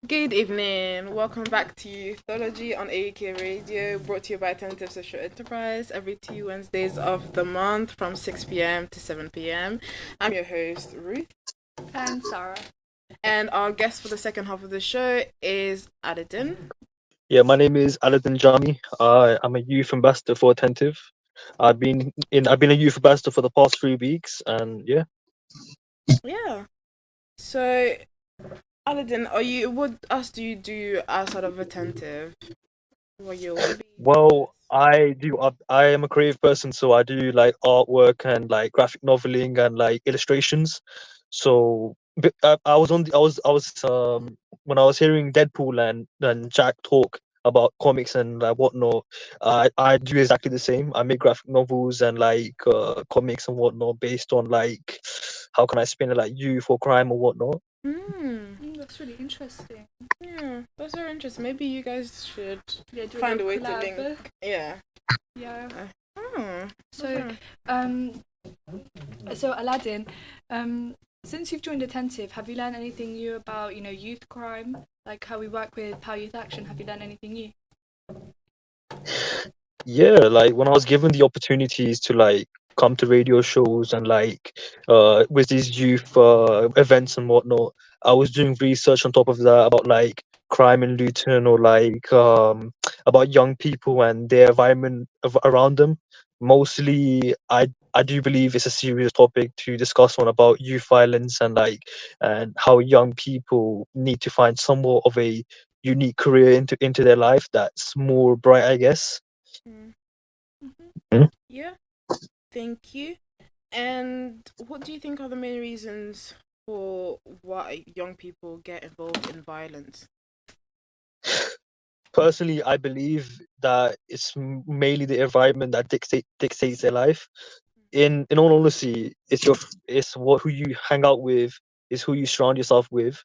Good evening. Welcome back to Youthology on AUK Radio, brought to you by Alternative Social Enterprise every 2 Wednesdays of the month from 6 p.m. to 7 p.m. I'm your host, Ruth, And Sarah. and our guest for the second half of the show is Alaudin. Yeah, my name is Alaudin Jami. I'm a youth ambassador for Attentive. I've been a youth ambassador for the past 3 weeks, and yeah. Yeah. So, Alaudin, what else do you do outside of Attentive? What are your hobbies? Well, I am a creative person, so I do like artwork and like graphic noveling and like illustrations. So I was when I was hearing Deadpool and Jack talk about comics and whatnot, I do exactly the same. I make graphic novels and like comics and whatnot based on like how can I explain it, like youth or crime or whatnot. That's really interesting. Yeah, that's very interesting. Maybe you guys should Yeah, do find a way to collab. link. Yeah. Yeah. Oh, So, okay. so Alaudin, since you've joined Attentive, have you learned anything new about, youth crime, like how we work with Power Youth Action? Have you learned anything new? Yeah, like when I was given the opportunities to like come to radio shows and like with these youth events and whatnot, I was doing research on top of that about like crime in Luton or like about young people and their environment around them. Mostly, I do believe it's a serious topic to discuss on about youth violence and like and how young people need to find somewhat of a unique career into their life that's more bright, I guess. Mm. Mm. Yeah, thank you. And what do you think are the main reasons for why young people get involved in violence? Personally, I believe that it's mainly the environment that dictates their life. In all honesty, it's what who you hang out with, is who you surround yourself with.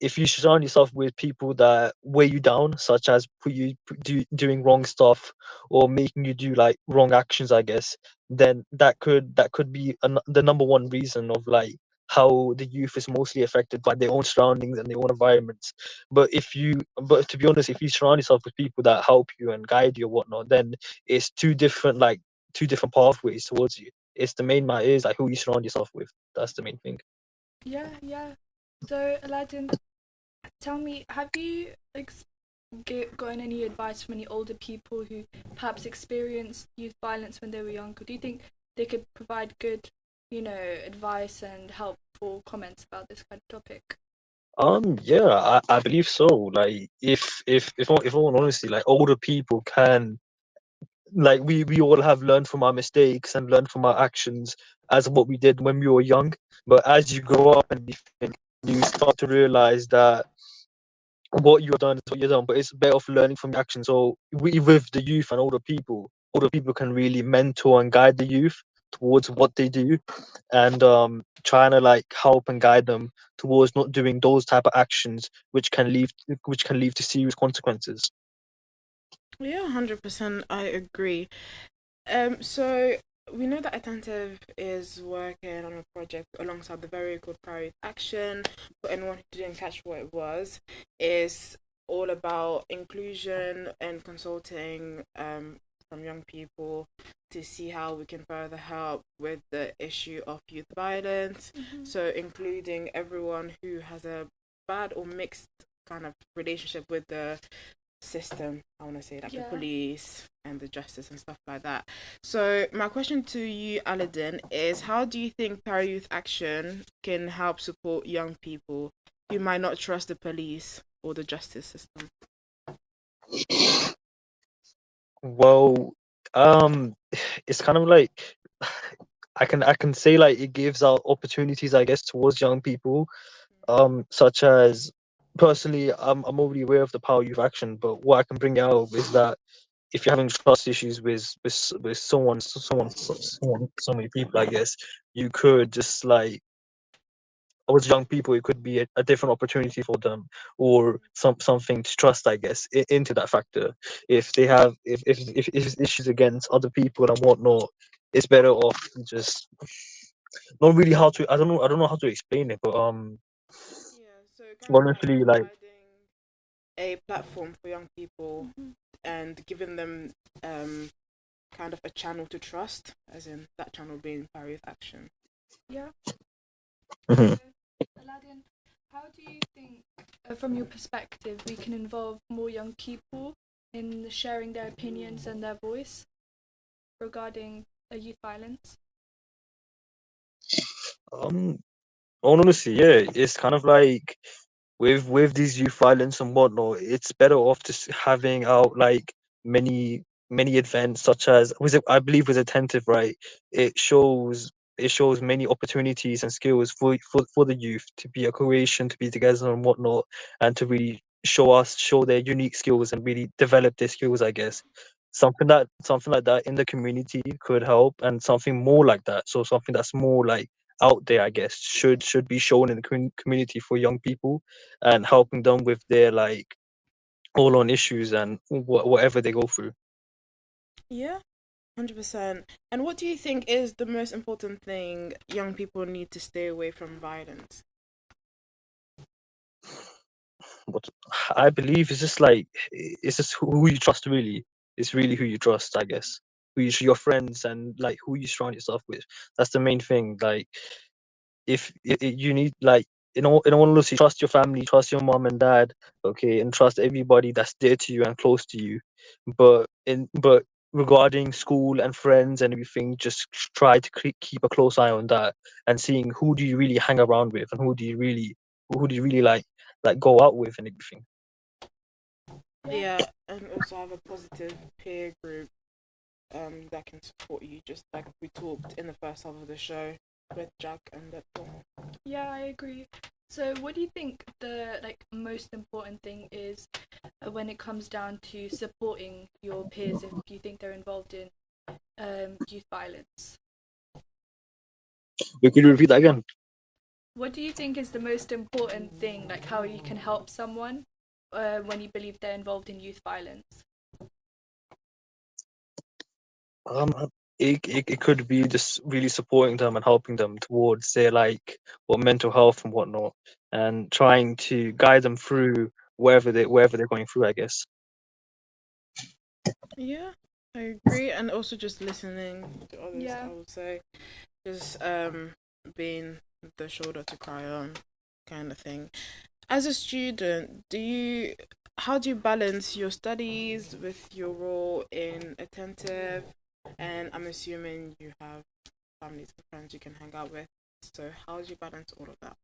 If you surround yourself with people that weigh you down, such as doing wrong stuff or making you do like wrong actions, I guess, then that could be the number one reason of like how the youth is mostly affected by their own surroundings and their own environments. But to be honest, if you surround yourself with people that help you and guide you or whatnot, then it's two different pathways towards you. It's the main matter is like who you surround yourself with. That's the main thing. Yeah. So, Alaudin, tell me, have you gotten any advice from any older people who perhaps experienced youth violence when they were younger? Do you think they could provide good, advice and helpful comments about this kind of topic? Yeah, I believe so. Like, if all honesty, like older people can, like we all have learned from our mistakes and learned from our actions as what we did when we were young. But as you grow up and you think, you start to realize that what you've done is what you've done, but it's better off learning from your actions. So we with the youth and older people can really mentor and guide the youth towards what they do, and trying to like help and guide them towards not doing those type of actions which can lead to serious consequences. Yeah, 100%. I agree. So we know that Attentive is working on a project alongside the very good Priority Action. For anyone who didn't catch what it was, is all about inclusion and consulting from young people to see how we can further help with the issue of youth violence. So including everyone who has a bad or mixed kind of relationship with the system. I want to say like the police and the justice and stuff like that. So my question to you, Alaudin, is how do you think para youth action can help support young people who might not trust the police or the justice system? Well, um, it's kind of like I can say like it gives out opportunities, I guess, towards young people, such as personally, I'm already aware of the power youth action, but what I can bring out is that if you're having trust issues with so many people, I guess you could just like with young people, it could be a different opportunity for them or something to trust, I guess, into that factor. If they have if it's issues against other people and whatnot, it's better off just not really how to I don't know how to explain it, but Yeah, so kind of like honestly, like providing. a platform for young people Mhm. and giving them kind of a channel to trust, as in that channel being Power Youth Action. Yeah. Mhm. Aladdin, how do you think, from your perspective, we can involve more young people in sharing their opinions and their voice regarding youth violence? Um, Honestly, yeah, it's kind of like with these youth violence and whatnot, it's better off just having out like many events such as was it I believe was attentive, right? It shows many opportunities and skills for the youth to be a cohesion, to be together and whatnot, and to really show their unique skills and really develop their skills, I guess. Something like that in the community could help, and something more like that. So something that's more like out there, I guess, should be shown in the community for young people and helping them with their like all on issues and whatever they go through. Yeah, 100%. And what do you think is the most important thing young people need to stay away from violence? What I believe is just like it's just who you trust really. It's really who you trust, I guess. Your friends and like who you surround yourself with. That's the main thing. Like if you need like in all honesty, trust your family, trust your mom and dad, okay, and trust everybody that's dear to you and close to you. But regarding school and friends and everything, just try to keep a close eye on that and seeing who do you really hang around with and who do you really like go out with and everything. Yeah, and also have a positive peer group that can support you, just like we talked in the first half of the show with Jack and Deadpool. Yeah, I agree. So, what do you think the most important thing is when it comes down to supporting your peers if you think they're involved in youth violence? Could you repeat that again? What do you think is the most important thing, like how you can help someone when you believe they're involved in youth violence? It could be just really supporting them and helping them towards their like mental health and whatnot, and trying to guide them through wherever they're going through, I guess. Yeah, I agree. And also just listening to others, Yeah. I would say. Just being the shoulder to cry on kind of thing. As a student, how do you balance your studies with your role in attentive? And I'm assuming you have families and friends you can hang out with. So how do you balance all of that?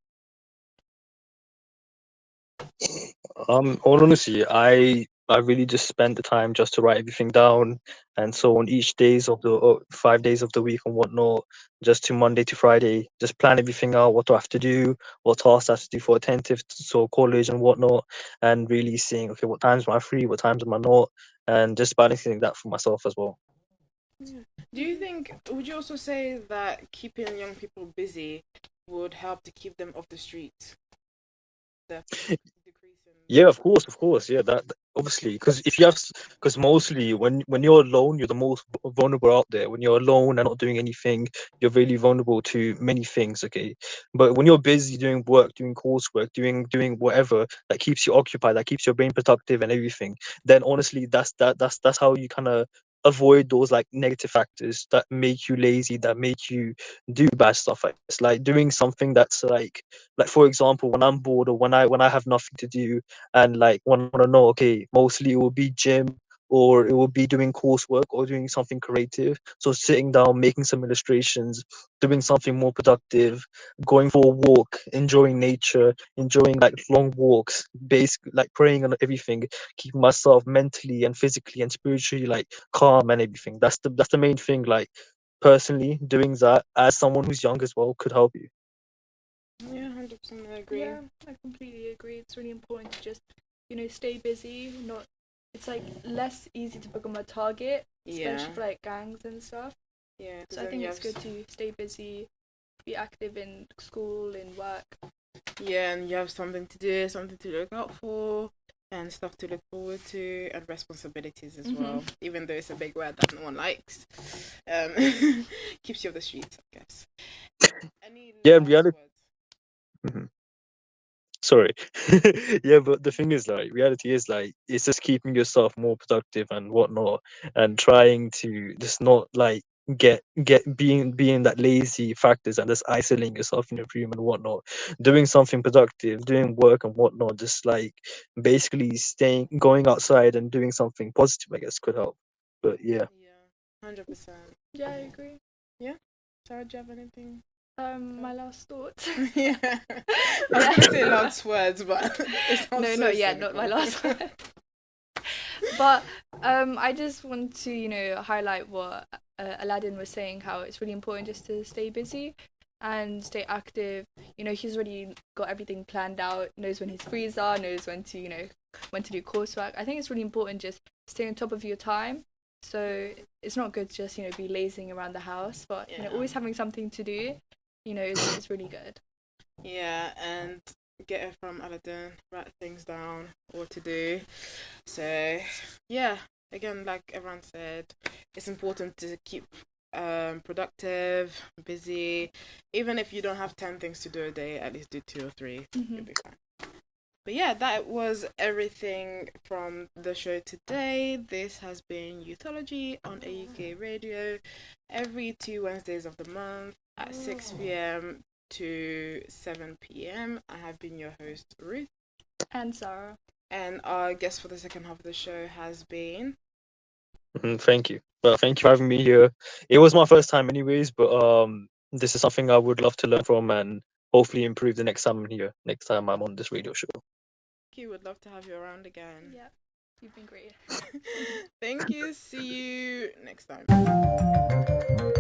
All honesty, I really just spent the time just to write everything down, and so on each days of the 5 days of the week and whatnot, just to Monday to Friday, just plan everything out, what do I have to do, what tasks I have to do for attentive, so college and whatnot, and really seeing okay, what times am I free, what times am I not, and just balancing that for myself as well. Yeah. Would you also say that keeping young people busy would help to keep them off the streets? The decrease in Yeah, of course. Yeah, obviously, because if you have, because mostly when you're alone, you're the most vulnerable out there. When you're alone and not doing anything, you're really vulnerable to many things. Okay, but when you're busy doing work, doing coursework, doing whatever that keeps you occupied, that keeps your brain productive and everything, then honestly, that's how you kind of avoid those like negative factors that make you lazy, that make you do bad stuff. It's like doing something that's like for example, when I'm bored or when I have nothing to do and like want to know, okay, mostly it will be gym or it will be doing coursework or doing something creative. So sitting down, making some illustrations, doing something more productive, going for a walk, enjoying nature, enjoying like long walks, basically like praying on everything, keeping myself mentally and physically and spiritually like calm and everything. That's the main thing. Like personally, doing that as someone who's young as well could help you. Yeah, 100% I agree. Yeah, I completely agree. It's really important to just, stay busy. Not, it's like less easy to become a target, especially Yeah. for like gangs and stuff. Yeah, 'cause So I then think you it's have good to stay busy, be active in school, in work. yeah, and you have something to do, something to look out for, and stuff to look forward to, and responsibilities as well. Even though it's a big word that no one likes, keeps you off the streets, I guess. Any Yeah, in last reality. words? Mhm. Sorry. Yeah, but the thing is, like, reality is, like, it's just keeping yourself more productive and whatnot, and trying to just not like get being that lazy factors and just isolating yourself in your room and whatnot. Doing something productive, doing work and whatnot, just like basically going outside and doing something positive, I guess, could help. But yeah. Yeah, 100%. Yeah, I agree. Sarah, do you have anything? My last thought. Yeah. I was going to say last words, but it sounds No, so not yet, not my cynical. last word. But I just want to, highlight what Alaudin was saying, how it's really important just to stay busy and stay active. He's already got everything planned out, knows when his frees are, knows when to, when to do coursework. I think it's really important just stay on top of your time. So it's not good to just, be lazing around the house, but, always having something to do, is really good. Yeah, and get it from Alaudin, write things down, what to do. So, yeah, again, like everyone said, it's important to keep productive, busy. Even if you don't have 10 things to do a day, at least do 2 or 3. Mm-hmm. You'll be fine. But yeah, that was everything from the show today. This has been Youthology on AUK Radio every 2 Wednesdays of the month at 6 p.m. to 7 p.m. I have been your host, Ruth. And Sarah. And our guest for the second half of the show has been... Thank you. Well, thank you for having me here. It was my first time anyways, but this is something I would love to learn from and hopefully improve the next time I'm here, next time I'm on this radio show. You would love to have you around again. Yeah, you've been great. Thank you. See you next time.